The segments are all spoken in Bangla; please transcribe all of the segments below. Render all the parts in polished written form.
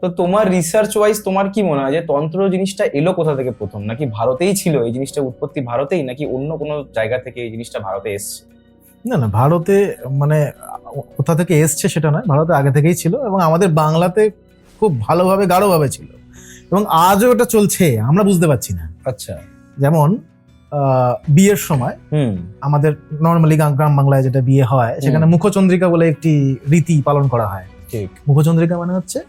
তো তোমার রিসার্চ ওয়াইজ তোমার কি মনে হয় যে তন্ত্র জিনিসটা এলো কোথা থেকে প্রথম, নাকি ভারতেই ছিল এই জিনিসটা উৎপত্তি ভারতেই, নাকি অন্য কোনো জায়গা থেকে এই জিনিসটা ভারতে এসছে? না না, ভারতে মানে কোথা থেকে এসছে সেটা নয়, ভারতে আগে থেকেই ছিল এবং আমাদের বাংলাতে খুব ভালোভাবে গাঢ়ভাবে ছিল এবং আজও ওটা চলছে, আমরা বুঝতে পারছি না। আচ্ছা। যেমন বিয়ের সময় আমাদের নর্মালি গ্রাম বাংলায় যেটা বিয়ে হয় সেখানে মুখচন্দ্রিকা বলে একটি রীতি পালন করা হয়। ঠিক। মুখচন্দ্রিকা মানে হচ্ছে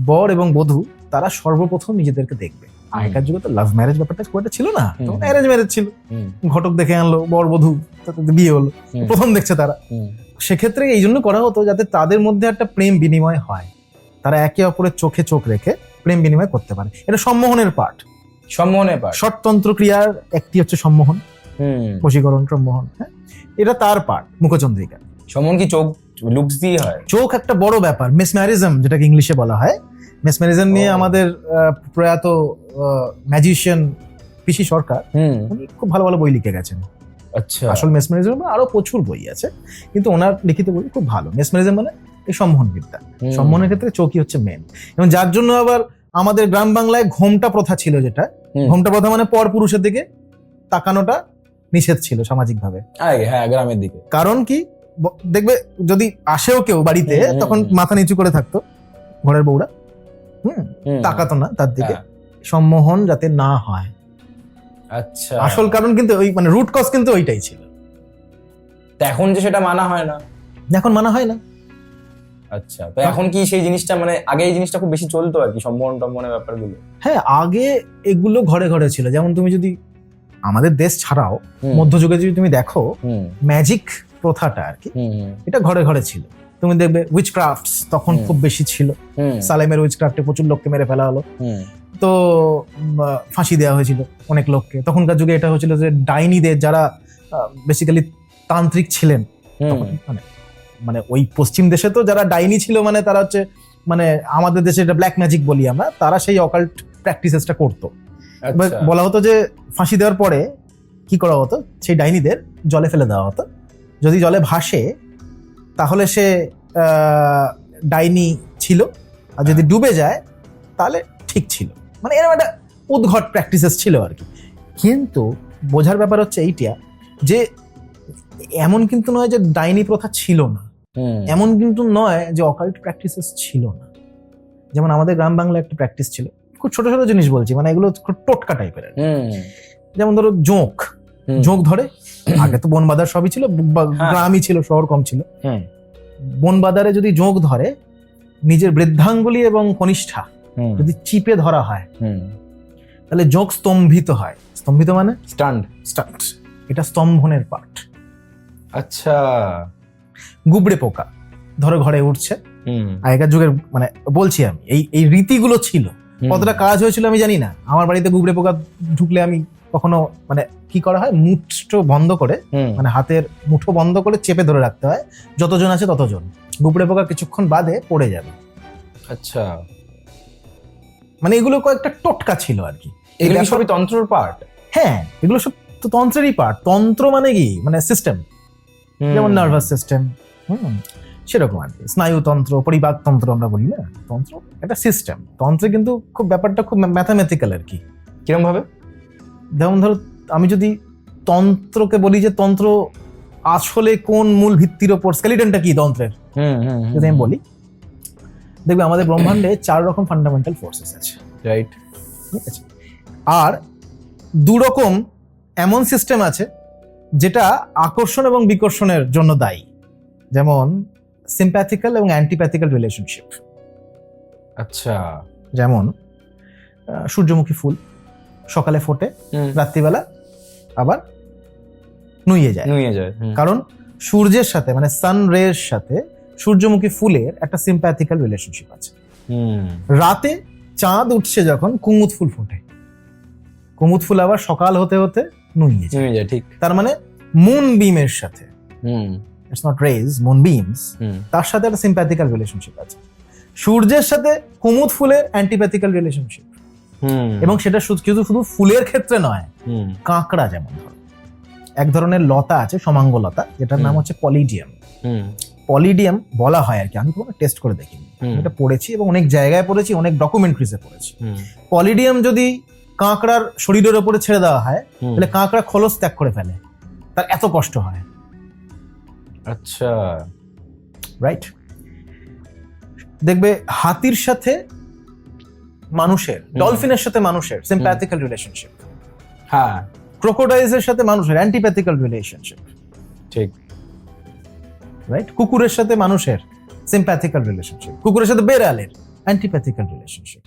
বর এবং বধূ তারা সর্বপ্রথম নিজেদেরকে দেখবে। আগেকার যুগে তো লাভ ম্যারেজ ব্যাপারটা খুব একটা ছিল না, তখন অ্যারেঞ্জ ম্যারেজ ছিল। ঘটক দেখে আনলো, বর বধূ তাদের বিয়ে হলো, প্রথম দেখছে তারা। সেক্ষেত্রে এই জন্য করা হতো যাতে তাদের মধ্যে একটা প্রেম বিনিময় হয়, তারা একে অপরের চোখে চোখ রেখে প্রেম বিনিময় করতে পারে। এটা সম্মোহনের পার্ট। সম্মোহনের পার্ট, ষটতন্ত্র ক্রিয়ার একটি হচ্ছে সম্মোহন, বশীকরণ, সম্মোহন। হ্যাঁ, এটা তার পার্ট মুখচন্দ্রিকা। সম্মোহন কি চোখ লুকস দিয়ে হয়? চোখ একটা বড় ব্যাপার। মেসম্যারিজম যেটাকে ইংলিশে বলা হয়, মেসম্যারিজম নিয়ে আমাদের প্রয়াত ম্যাজিশিয়ান পিসি সরকার উনি খুব ভালো ভালো বই লিখে গেছেন। আচ্ছা। আসল মেসম্যারিজম আরো প্রচুর বই আছে, কিন্তু ওনার লিখিত বই খুব ভালো। মেসম্যারিজম মানে এই সম্মোহন বিদ্যা, সম্মোহনের ক্ষেত্রে চোখই হচ্ছে মেন। এবং যার জন্য আবার আমাদের গ্রাম বাংলায় ঘোমটা প্রথা ছিল, যেটা ঘোমটা প্রথা মানে পর পুরুষের দিকে তাকানোটা নিষেধ ছিল সামাজিক ভাবে। হ্যাঁ, গ্রামের দিকে। কারণ কি, দেখবে যদি আসেও কেউ বাড়িতে তখন মাথা নিচু করে থাকতো ঘরের বউরা, তাকাতো না তার দিকে, সম্মোহন যাতে না হয়। আচ্ছা। আসল কারণ কিন্তু ওই মানে রুট কজ কিন্তু ওইটাই ছিল। এখন যে সেটা মানা হয় না, এখন মানা হয় না। আচ্ছা, তো এখন কি সেই জিনিসটা মানে আগে এই জিনিসটা খুব বেশি চলতো আর কি, সম্মোহন টম্মনের ব্যাপারগুলো? হ্যাঁ, আগে এগুলো ঘরে ঘরে ছিল। যেমন তুমি যদি আমাদের দেশ ছাড়াও মধ্যযুগে যদি তুমি দেখো, ম্যাজিক প্রথাটা আর কি, এটা ঘরে ঘরে ছিল। তুমি দেখবে উইচ ক্রাফটস তখন খুব বেশি ছিল। সালেমের উইচ ক্রাফটে প্রচুর লোককে মেরে ফেলা হলো, তো ফাঁসি দেওয়া হয়েছিল অনেক লোককে। তখনকার যুগে এটা হয়েছিল যে ডাইনিদের, যারা বেসিক্যালি তান্ত্রিক ছিলেন, মানে ওই পশ্চিম দেশে তো যারা ডাইনি ছিল মানে তারা হচ্ছে, মানে আমাদের দেশে এটা ব্ল্যাক ম্যাজিক বলি আমরা, তারা সেই অকাল্ট প্র্যাকটিসেসটা করতো। বলা হতো যে ফাঁসি দেওয়ার পরে কি করা হতো, সেই ডাইনিদের জলে ফেলে দেওয়া হতো। যদি জলে ভাসে তাহলে সে ডাইনি ছিল, আর যদি ডুবে যায় তাহলে ঠিক ছিল। মানে এরকম একটা উদ্ঘট প্র্যাকটিসেস ছিল আর কি। কিন্তু বোঝার ব্যাপার হচ্ছে এইটা যে এমন কিন্তু নয় যে ডাইনি প্রথা ছিল না, এমন কিন্তু নয় যে অকাল্ট প্র্যাকটিসেস ছিল না। যেমন আমাদের গ্রাম বাংলা একটা প্র্যাকটিস ছিল, খুব ছোট ছোট জিনিস বলছি, মানে এগুলো খুব টোটকা টাইপের। যেমন ধরো জোঁক ধরে, আগে তো বন বাদার সবই ছিল, গ্রামই ছিল, শহর কম ছিল। বন বাদারে যদি জোঁক ধরে, নিজের বৃদ্ধাঙ্গুলি এবং কনিষ্ঠা যদি চিপে ধরা হয় তাহলে জোঁক স্তম্ভিত হয়। স্তম্ভিত মানে স্টান্ড। এটা স্তম্ভনের পার্ট। আচ্ছা। গুবড়ে পোকা ধরো ঘরে উঠছে, আগেকার যুগের মানে বলছি আমি, এই রীতিগুলো ছিল। কতটা কাজ হয়েছিল আমি জানি না। আমার বাড়িতে গুবড়ে পোকা ঢুকলে আমি কখনো, মানে কি করা হয়, মুঠো বন্ধ করে, মানে হাতের মুঠো বন্ধ করে চেপে ধরে রাখতে হয়, যতজন আছে ততজন। গুবড়ে পোকা কিছুক্ষণ বাদে পড়ে যাবে। আচ্ছা, মানে এগুলো কয়েকটা টোটকা ছিল আর কি। এগুলো সবই তন্ত্রের পার্ট। হ্যাঁ, এগুলো সব তো তন্ত্রেরই পার্ট। তন্ত্র মানে কি, মানে সিস্টেম, যেমন নার্ভাস সিস্টেম, সেরকম আর কি। স্নায়ুতন্ত্র, পরিপাকতন্ত্র আমরা বলি না, তন্ত্র একটা সিস্টেম। তন্ত্রে কিন্তু খুব ব্যাপারটা খুব ম্যাথামেটিক্যাল আর কি। কিরকম ভাবে? যেমন ধরো আমি যদি তন্ত্রকে বলি যে তন্ত্র আসলে কোন মূল ভিত্তির ওপর, স্কেলিটনটা কি তন্ত্রের, যদি আমি বলি, দেখবে আমাদের ব্রহ্মাণ্ডে 4 রকম ফান্ডামেন্টাল ফোর্সেস আছে, রাইট? ঠিক আছে। আর 2 রকম এমন সিস্টেম আছে যেটা আকর্ষণ এবং বিকর্ষণের জন্য দায়ী, যেমন সিম্প্যাথিক্যাল এবং অ্যান্টিপ্যাথিক্যাল রিলেশনশিপ। আচ্ছা। যেমন সূর্যমুখী ফুল সকালে ফোটে, রাত্রিবেলা আবার নুয়ে যায়। কারণ সূর্যের সাথে, মানে সান রের সাথে সূর্যমুখী ফুলের একটা সিম্প্যাথিক্যাল রিলেশনশিপ আছে। রাতে চাঁদ উঠছে যখন কুমুদ ফুল ফোটে, কুমুদ ফুল আবার সকাল হতে হতে নুয়ে যায়। ঠিক। তার মানে মুন বিমের সাথে, it's not rays, moon beams, তার সাথে একটা সিম্প্যাথিক্যাল রিলেশনশিপ আছে। সূর্যের সাথে কুমুদ ফুলের অ্যান্টিপ্যাথিক্যাল রিলেশনশিপ। এবং সেটা শুধু ফুলের ক্ষেত্রে নয়, কাঁকড়া যেমন ধরো, এক ধরনের লতা আছে সমাঙ্গ লতা, যেটার নাম হচ্ছে পলিডিয়াম। পলিডিয়াম বলা হয় আর কি, আমি কোনো টেস্ট করে দেখিনি। এটা পড়েছি এবং অনেক জায়গায় পড়েছি, অনেক ডকুমেন্টারিজে পড়েছি। পলিডিয়াম যদি কাঁকড়ার শরীরের ওপরে ছেড়ে দেওয়া হয় তাহলে কাঁকড়া খোলস ত্যাগ করে ফেলে, তার এত কষ্ট হয়। আচ্ছা, রাইট। দেখবে হাতির সাথে মানুষের, ডলফিনের সাথে মানুষের সিম্প্যাথিক্যাল রিলেশনশিপ, হ্যাঁ ক্রোকোডাইলসের সাথে মানুষের অ্যান্টিপ্যাথিক্যাল রিলেশনশিপ, ঠিক। রাইট। কুকুরের সাথে মানুষের সিম্প্যাথিক্যাল রিলেশনশিপ, কুকুরের সাথে বেড়ালের অ্যান্টিপ্যাথিক্যাল রিলেশনশিপ।